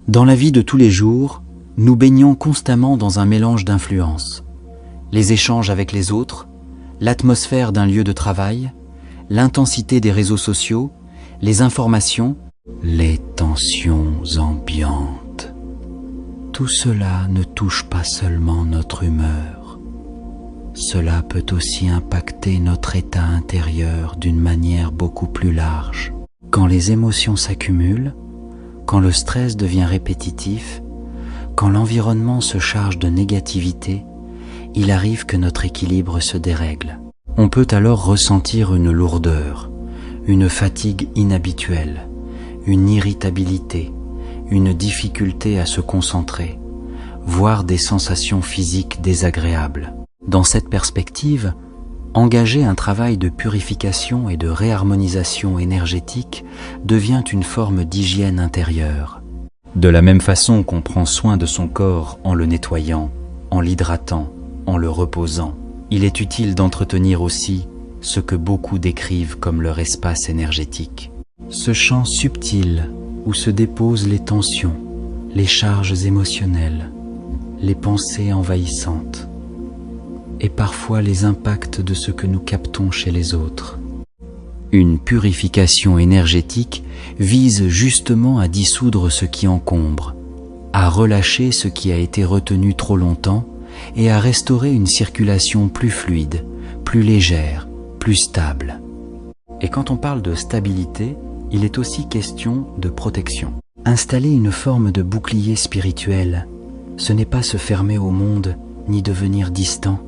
Dans la vie de tous les jours, nous baignons constamment dans un mélange d'influences. Les échanges avec les autres, l'atmosphère d'un lieu de travail, l'intensité des réseaux sociaux, les informations, les tensions ambiantes. Tout cela ne touche pas seulement notre humeur. Cela peut aussi impacter notre état intérieur d'une manière beaucoup plus large. Quand les émotions s'accumulent, quand le stress devient répétitif, quand l'environnement se charge de négativité, il arrive que notre équilibre se dérègle. On peut alors ressentir une lourdeur, une fatigue inhabituelle, une irritabilité, une difficulté à se concentrer, voire des sensations physiques désagréables. Dans cette perspective, engager un travail de purification et de réharmonisation énergétique devient une forme d'hygiène intérieure. De la même façon qu'on prend soin de son corps en le nettoyant, en l'hydratant, en le reposant, il est utile d'entretenir aussi ce que beaucoup décrivent comme leur espace énergétique. Ce champ subtil où se déposent les tensions, les charges émotionnelles, les pensées envahissantes, et parfois les impacts de ce que nous captons chez les autres. Une purification énergétique vise justement à dissoudre ce qui encombre, à relâcher ce qui a été retenu trop longtemps et à restaurer une circulation plus fluide, plus légère, plus stable. Et quand on parle de stabilité, il est aussi question de protection. Installer une forme de bouclier spirituel, ce n'est pas se fermer au monde ni devenir distant.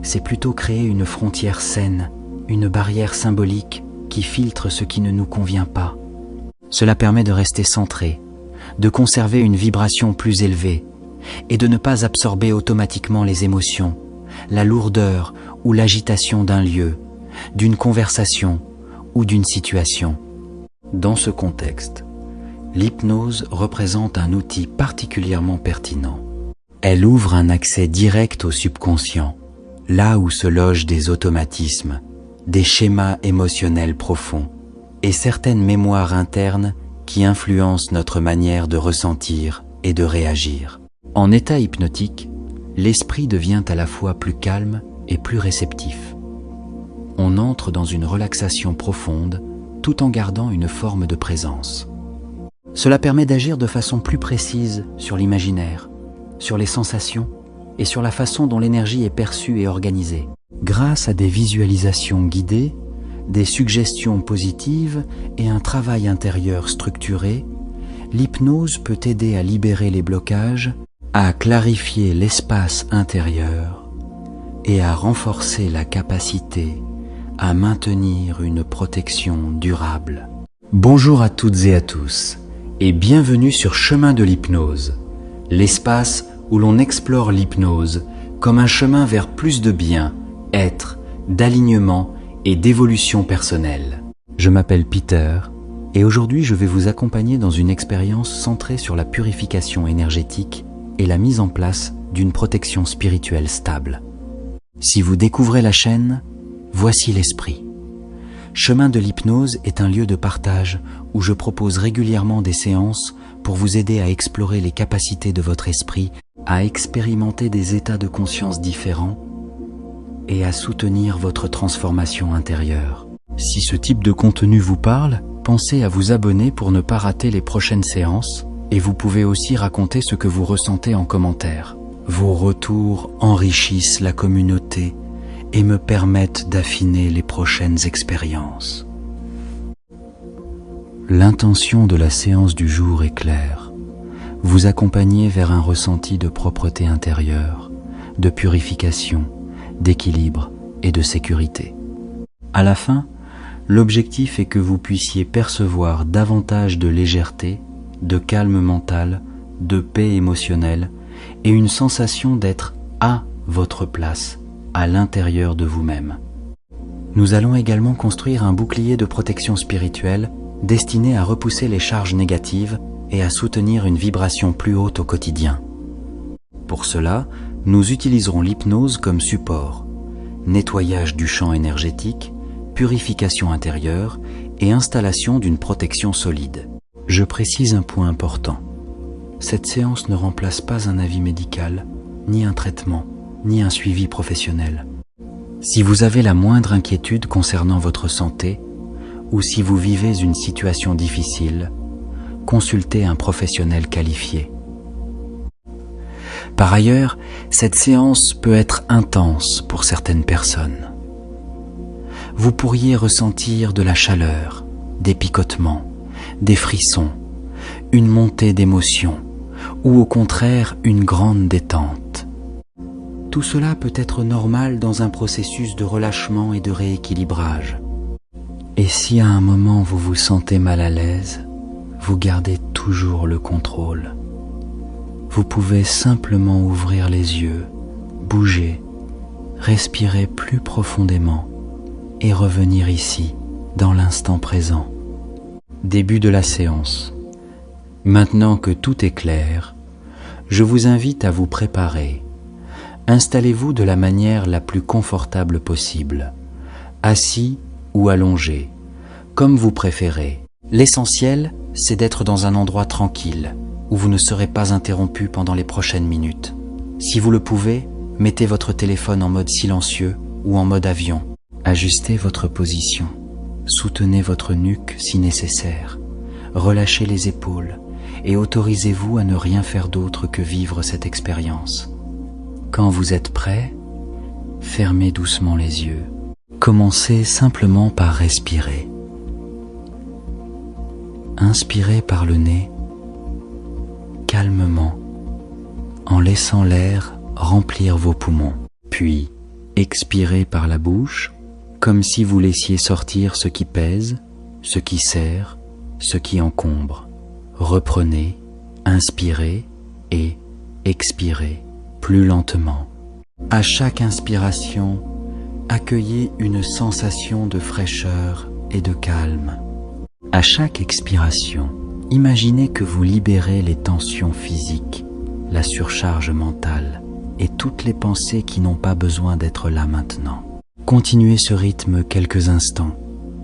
C'est plutôt créer une frontière saine, une barrière symbolique qui filtre ce qui ne nous convient pas. Cela permet de rester centré, de conserver une vibration plus élevée et de ne pas absorber automatiquement les émotions, la lourdeur ou l'agitation d'un lieu, d'une conversation ou d'une situation. Dans ce contexte, l'hypnose représente un outil particulièrement pertinent. Elle ouvre un accès direct au subconscient, là où se logent des automatismes, des schémas émotionnels profonds et certaines mémoires internes qui influencent notre manière de ressentir et de réagir. En état hypnotique, l'esprit devient à la fois plus calme et plus réceptif. On entre dans une relaxation profonde tout en gardant une forme de présence. Cela permet d'agir de façon plus précise sur l'imaginaire, sur les sensations et sur la façon dont l'énergie est perçue et organisée. Grâce à des visualisations guidées, des suggestions positives et un travail intérieur structuré, l'hypnose peut aider à libérer les blocages, à clarifier l'espace intérieur et à renforcer la capacité à maintenir une protection durable. Bonjour à toutes et à tous et bienvenue sur Chemin de l'hypnose, l'espace où l'on explore l'hypnose comme un chemin vers plus de bien-être, d'alignement et d'évolution personnelle. Je m'appelle Peter et aujourd'hui je vais vous accompagner dans une expérience centrée sur la purification énergétique et la mise en place d'une protection spirituelle stable. Si vous découvrez la chaîne, voici l'esprit. Chemin de l'hypnose est un lieu de partage où je propose régulièrement des séances pour vous aider à explorer les capacités de votre esprit, à expérimenter des états de conscience différents et à soutenir votre transformation intérieure. Si ce type de contenu vous parle, pensez à vous abonner pour ne pas rater les prochaines séances et vous pouvez aussi raconter ce que vous ressentez en commentaire. Vos retours enrichissent la communauté et me permettent d'affiner les prochaines expériences. L'intention de la séance du jour est claire. Vous accompagner vers un ressenti de propreté intérieure, de purification, d'équilibre et de sécurité. À la fin, l'objectif est que vous puissiez percevoir davantage de légèreté, de calme mental, de paix émotionnelle et une sensation d'être à votre place, à l'intérieur de vous-même. Nous allons également construire un bouclier de protection spirituelle destiné à repousser les charges négatives et à soutenir une vibration plus haute au quotidien. Pour cela, nous utiliserons l'hypnose comme support, nettoyage du champ énergétique, purification intérieure et installation d'une protection solide. Je précise un point important. cette séance ne remplace pas un avis médical, ni un traitement, ni un suivi professionnel. Si vous avez la moindre inquiétude concernant votre santé, ou si vous vivez une situation difficile, consultez un professionnel qualifié. Par ailleurs, cette séance peut être intense pour certaines personnes. Vous pourriez ressentir de la chaleur, des picotements, des frissons, une montée d'émotions, ou au contraire une grande détente. Tout cela peut être normal dans un processus de relâchement et de rééquilibrage. Et si à un moment vous vous sentez mal à l'aise, vous gardez toujours le contrôle. Vous pouvez simplement ouvrir les yeux, bouger, respirer plus profondément et revenir ici, dans l'instant présent. Début de la séance. Maintenant que tout est clair, je vous invite à vous préparer. Installez-vous de la manière la plus confortable possible, assis ou allongé, comme vous préférez. L'essentiel, c'est d'être dans un endroit tranquille, où vous ne serez pas interrompu pendant les prochaines minutes. Si vous le pouvez, mettez votre téléphone en mode silencieux ou en mode avion. Ajustez votre position. Soutenez votre nuque si nécessaire. Relâchez les épaules et autorisez-vous à ne rien faire d'autre que vivre cette expérience. Quand vous êtes prêt, fermez doucement les yeux. Commencez simplement par respirer. Inspirez par le nez, calmement, en laissant l'air remplir vos poumons. Puis, expirez par la bouche, comme si vous laissiez sortir ce qui pèse, ce qui serre, ce qui encombre. Reprenez, inspirez et expirez plus lentement. À chaque inspiration, accueillez une sensation de fraîcheur et de calme. À chaque expiration, imaginez que vous libérez les tensions physiques, la surcharge mentale et toutes les pensées qui n'ont pas besoin d'être là maintenant. Continuez ce rythme quelques instants.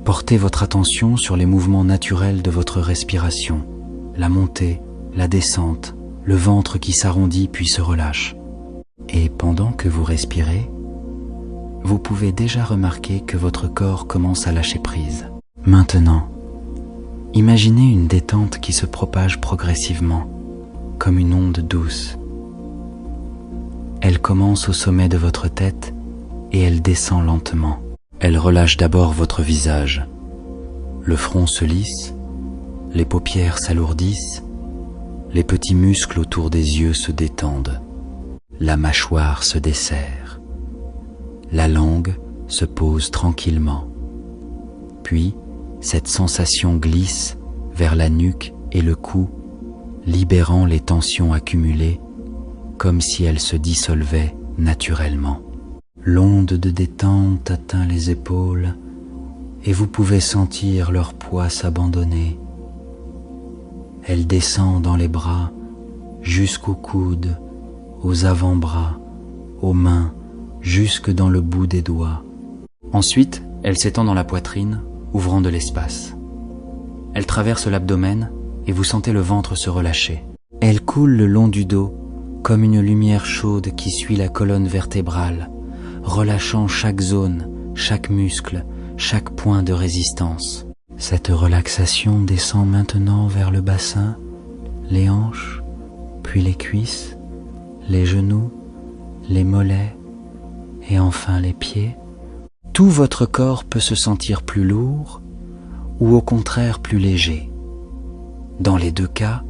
Portez votre attention sur les mouvements naturels de votre respiration, la montée, la descente, le ventre qui s'arrondit puis se relâche. Et pendant que vous respirez, vous pouvez déjà remarquer que votre corps commence à lâcher prise. Maintenant, imaginez une détente qui se propage progressivement, comme une onde douce. Elle commence au sommet de votre tête et elle descend lentement. Elle relâche d'abord votre visage. Le front se lisse, les paupières s'alourdissent, les petits muscles autour des yeux se détendent. La mâchoire se desserre. La langue se pose tranquillement. Puis, cette sensation glisse vers la nuque et le cou, libérant les tensions accumulées, comme si elles se dissolvaient naturellement. L'onde de détente atteint les épaules et vous pouvez sentir leur poids s'abandonner. Elle descend dans les bras, jusqu'aux coudes, aux avant-bras, aux mains, jusque dans le bout des doigts. Ensuite, elle s'étend dans la poitrine, ouvrant de l'espace. Elle traverse l'abdomen et vous sentez le ventre se relâcher. Elle coule le long du dos, comme une lumière chaude qui suit la colonne vertébrale, relâchant chaque zone, chaque muscle, chaque point de résistance. Cette relaxation descend maintenant vers le bassin, les hanches, puis les cuisses, les genoux, les mollets et enfin les pieds. Tout votre corps peut se sentir plus lourd ou au contraire plus léger. Dans les deux cas,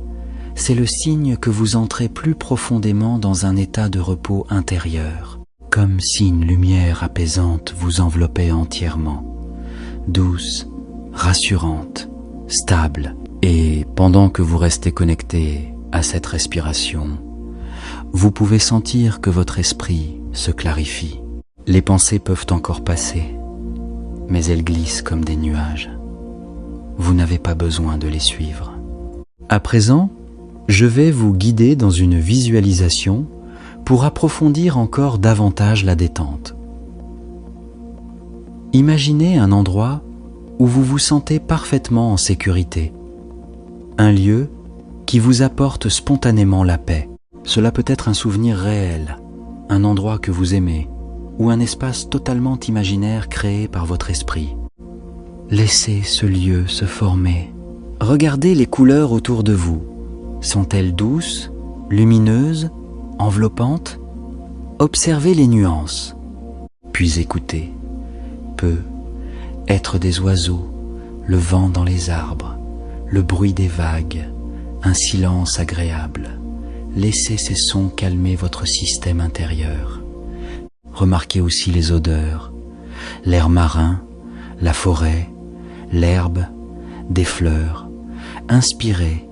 c'est le signe que vous entrez plus profondément dans un état de repos intérieur, comme si une lumière apaisante vous enveloppait entièrement, douce, rassurante, stable. Et pendant que vous restez connecté à cette respiration, vous pouvez sentir que votre esprit se clarifie. Les pensées peuvent encore passer, mais elles glissent comme des nuages. Vous n'avez pas besoin de les suivre. À présent, je vais vous guider dans une visualisation pour approfondir encore davantage la détente. Imaginez un endroit où vous vous sentez parfaitement en sécurité, un lieu qui vous apporte spontanément la paix. Cela peut être un souvenir réel, un endroit que vous aimez, ou un espace totalement imaginaire créé par votre esprit. Laissez ce lieu se former. Regardez les couleurs autour de vous. Sont-elles douces, lumineuses, enveloppantes? Observez les nuances, puis écoutez. Être des oiseaux, le vent dans les arbres, le bruit des vagues, un silence agréable. Laissez ces sons calmer votre système intérieur. Remarquez aussi les odeurs, l'air marin, la forêt, l'herbe, des fleurs. Inspirez,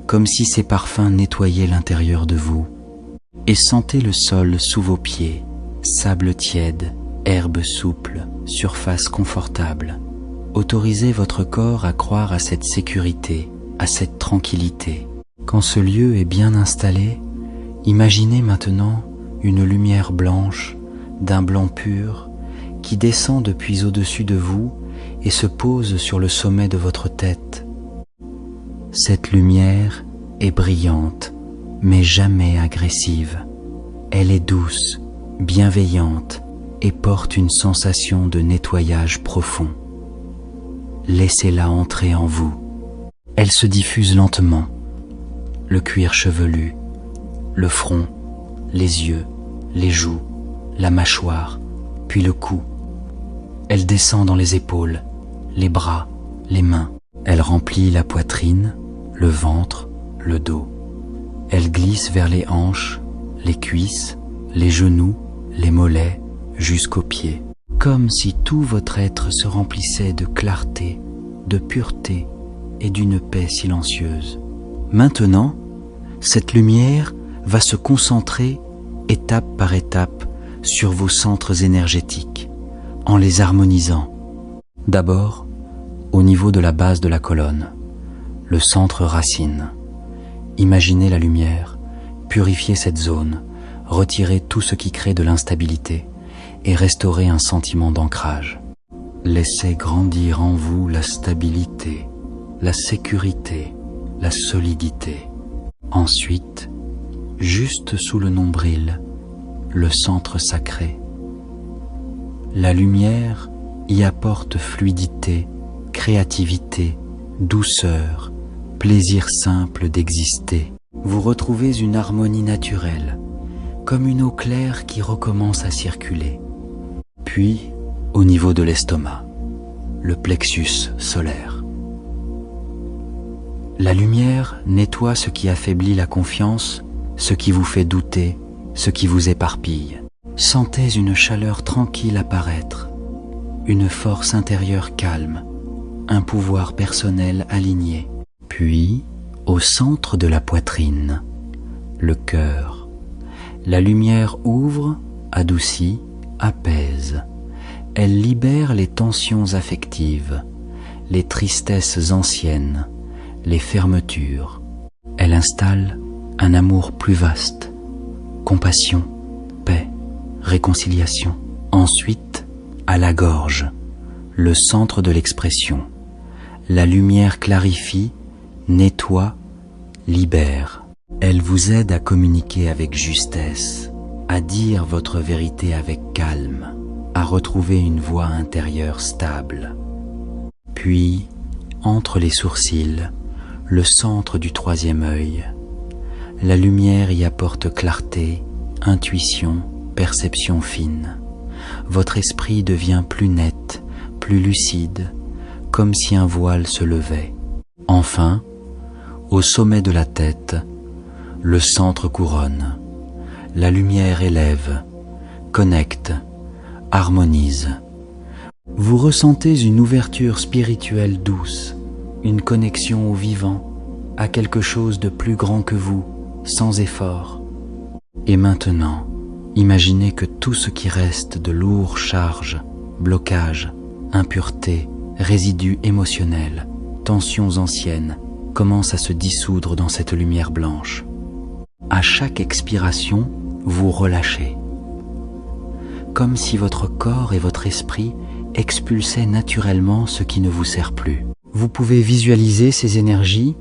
comme si ces parfums nettoyaient l'intérieur de vous. Et sentez le sol sous vos pieds, sable tiède, herbe souple, surface confortable. Autorisez votre corps à croire à cette sécurité, à cette tranquillité. Quand ce lieu est bien installé, imaginez maintenant une lumière blanche, d'un blanc pur, qui descend depuis au-dessus de vous et se pose sur le sommet de votre tête. Cette lumière est brillante, mais jamais agressive. Elle est douce, bienveillante et porte une sensation de nettoyage profond. Laissez-la entrer en vous. Elle se diffuse lentement. Le cuir chevelu, le front, les yeux, les joues, la mâchoire, puis le cou. Elle descend dans les épaules, les bras, les mains. Elle remplit la poitrine, le ventre, le dos. Elle glisse vers les hanches, les cuisses, les genoux, les mollets, jusqu'aux pieds. Comme si tout votre être se remplissait de clarté, de pureté et d'une paix silencieuse. Maintenant, cette lumière va se concentrer étape par étape sur vos centres énergétiques, en les harmonisant. D'abord, au niveau de la base de la colonne, le centre racine. Imaginez la lumière, purifiez cette zone, retirez tout ce qui crée de l'instabilité et restaurez un sentiment d'ancrage. Laissez grandir en vous la stabilité, la sécurité, la solidité. Ensuite, juste sous le nombril, le centre sacré. La lumière y apporte fluidité, créativité, douceur, plaisir simple d'exister. Vous retrouvez une harmonie naturelle, comme une eau claire qui recommence à circuler. Puis, au niveau de l'estomac, le plexus solaire. La lumière nettoie ce qui affaiblit la confiance, ce qui vous fait douter, ce qui vous éparpille. Sentez une chaleur tranquille apparaître, une force intérieure calme, un pouvoir personnel aligné. Puis, au centre de la poitrine, le cœur. La lumière ouvre, adoucit, apaise. Elle libère les tensions affectives, les tristesses anciennes, les fermetures. Elle installe un amour plus vaste, compassion, paix, réconciliation. Ensuite, à la gorge, le centre de l'expression. La lumière clarifie, nettoie, libère. Elle vous aide à communiquer avec justesse, à dire votre vérité avec calme, à retrouver une voix intérieure stable. Puis, entre les sourcils, le centre du troisième œil. La lumière y apporte clarté, intuition, perception fine. Votre esprit devient plus net, plus lucide, comme si un voile se levait. Enfin, au sommet de la tête, le centre couronne. La lumière élève, connecte, harmonise. Vous ressentez une ouverture spirituelle douce, une connexion au vivant, à quelque chose de plus grand que vous, sans effort. Et maintenant, imaginez que tout ce qui reste de lourds charges, blocages, impuretés, résidus émotionnels, tensions anciennes, commence à se dissoudre dans cette lumière blanche. À chaque expiration, vous relâchez. Comme si votre corps et votre esprit expulsaient naturellement ce qui ne vous sert plus. Vous pouvez visualiser ces énergies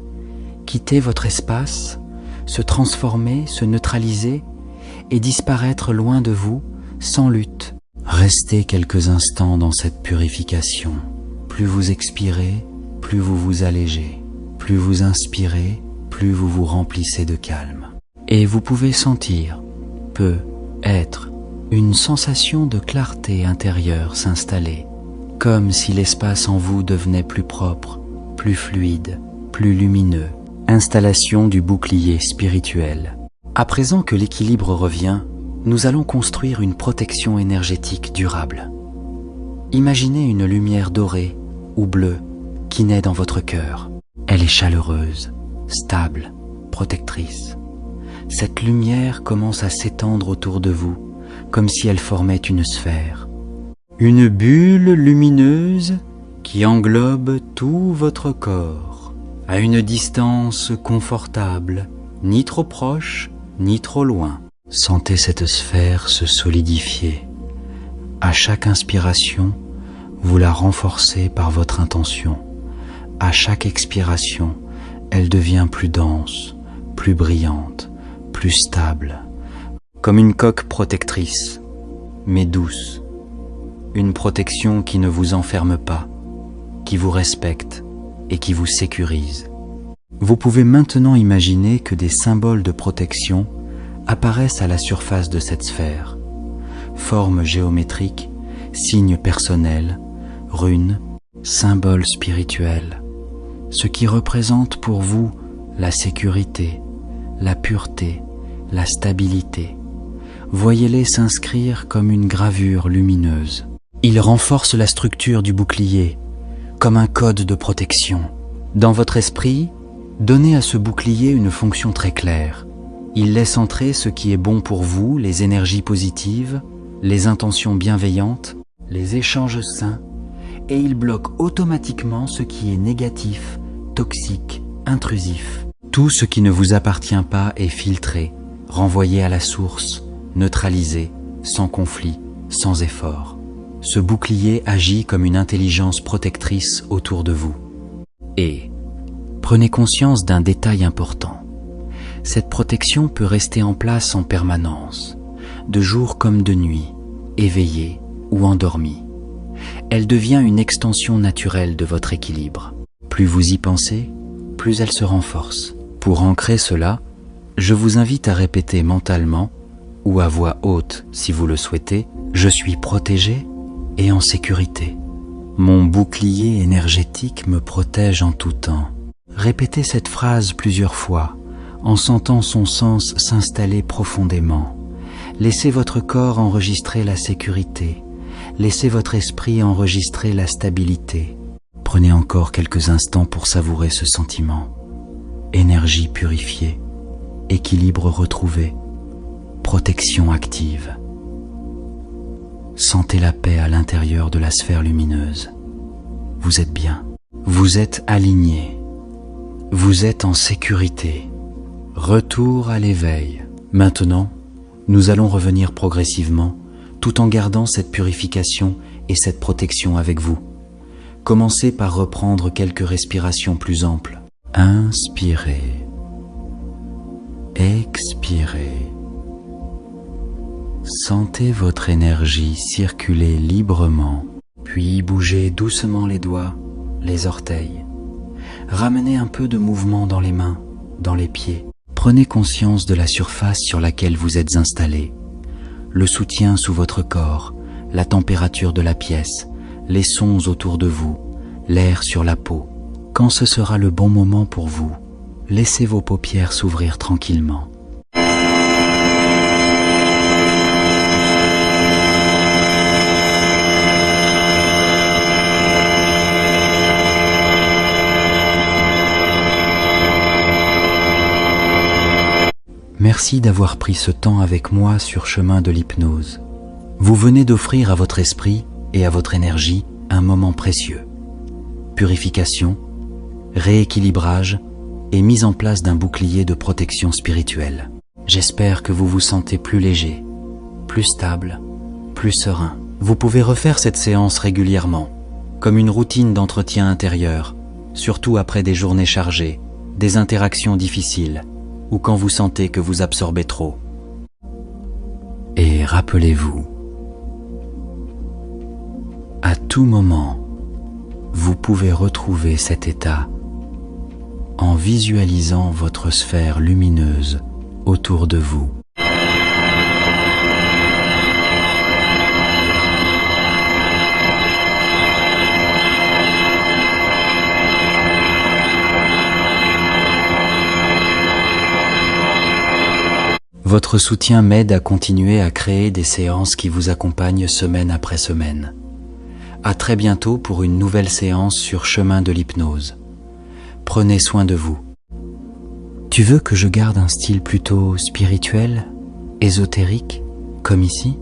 quitter votre espace, se transformer, se neutraliser et disparaître loin de vous, sans lutte. Restez quelques instants dans cette purification. Plus vous expirez, plus vous vous allégez. Plus vous inspirez, plus vous vous remplissez de calme. Et vous pouvez sentir, être, une sensation de clarté intérieure s'installer, comme si l'espace en vous devenait plus propre, plus fluide, plus lumineux. Installation du bouclier spirituel. À présent que l'équilibre revient, nous allons construire une protection énergétique durable. Imaginez une lumière dorée ou bleue qui naît dans votre cœur. Elle est chaleureuse, stable, protectrice. Cette lumière commence à s'étendre autour de vous, comme si elle formait une sphère. Une bulle lumineuse qui englobe tout votre corps, à une distance confortable, ni trop proche, ni trop loin. Sentez cette sphère se solidifier. À chaque inspiration, vous la renforcez par votre intention. À chaque expiration, elle devient plus dense, plus brillante, plus stable, comme une coque protectrice, mais douce. Une protection qui ne vous enferme pas, qui vous respecte et qui vous sécurise. Vous pouvez maintenant imaginer que des symboles de protection apparaissent à la surface de cette sphère. Formes géométriques, signes personnels, runes, symboles spirituels. Ce qui représente pour vous la sécurité, la pureté, la stabilité. Voyez-les s'inscrire comme une gravure lumineuse. Ils renforcent la structure du bouclier, comme un code de protection. Dans votre esprit, donnez à ce bouclier une fonction très claire. Il laisse entrer ce qui est bon pour vous, les énergies positives, les intentions bienveillantes, les échanges sains, et il bloque automatiquement ce qui est négatif, toxique, intrusif. Tout ce qui ne vous appartient pas est filtré, renvoyé à la source, neutralisé, sans conflit, sans effort. Ce bouclier agit comme une intelligence protectrice autour de vous. Et prenez conscience d'un détail important. Cette protection peut rester en place en permanence, de jour comme de nuit, éveillée ou endormie. Elle devient une extension naturelle de votre équilibre. Plus vous y pensez, plus elle se renforce. Pour ancrer cela, je vous invite à répéter mentalement, ou à voix haute si vous le souhaitez, « Je suis protégé et en sécurité. Mon bouclier énergétique me protège en tout temps. » Répétez cette phrase plusieurs fois, en sentant son sens s'installer profondément. Laissez votre corps enregistrer la sécurité. Laissez votre esprit enregistrer la stabilité. Prenez encore quelques instants pour savourer ce sentiment. Énergie purifiée, équilibre retrouvé, protection active. Sentez la paix à l'intérieur de la sphère lumineuse. Vous êtes bien, vous êtes aligné, vous êtes en sécurité. Retour à l'éveil. Maintenant, nous allons revenir progressivement, tout en gardant cette purification et cette protection avec vous. Commencez par reprendre quelques respirations plus amples. Inspirez. Expirez. Sentez votre énergie circuler librement, puis bougez doucement les doigts, les orteils. Ramenez un peu de mouvement dans les mains, dans les pieds. Prenez conscience de la surface sur laquelle vous êtes installé, le soutien sous votre corps, la température de la pièce, les sons autour de vous, l'air sur la peau. Quand ce sera le bon moment pour vous, laissez vos paupières s'ouvrir tranquillement. Merci d'avoir pris ce temps avec moi sur chemin de l'hypnose. Vous venez d'offrir à votre esprit et à votre énergie un moment précieux. Purification, rééquilibrage et mise en place d'un bouclier de protection spirituelle. J'espère que vous vous sentez plus léger, plus stable, plus serein. Vous pouvez refaire cette séance régulièrement, comme une routine d'entretien intérieur, surtout après des journées chargées, des interactions difficiles ou quand vous sentez que vous absorbez trop. Et rappelez-vous, à tout moment, vous pouvez retrouver cet état en visualisant votre sphère lumineuse autour de vous. Votre soutien m'aide à continuer à créer des séances qui vous accompagnent semaine après semaine. À très bientôt pour une nouvelle séance sur Chemin de l'hypnose. Prenez soin de vous. Tu veux que je garde un style plutôt spirituel, ésotérique, comme ici?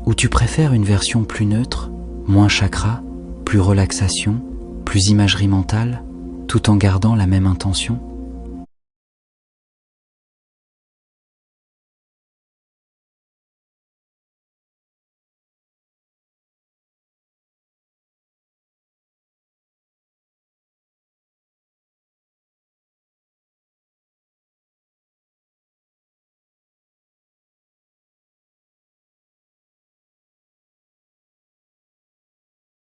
Ou tu préfères une version plus neutre, moins chakra, plus relaxation, plus imagerie mentale, tout en gardant la même intention?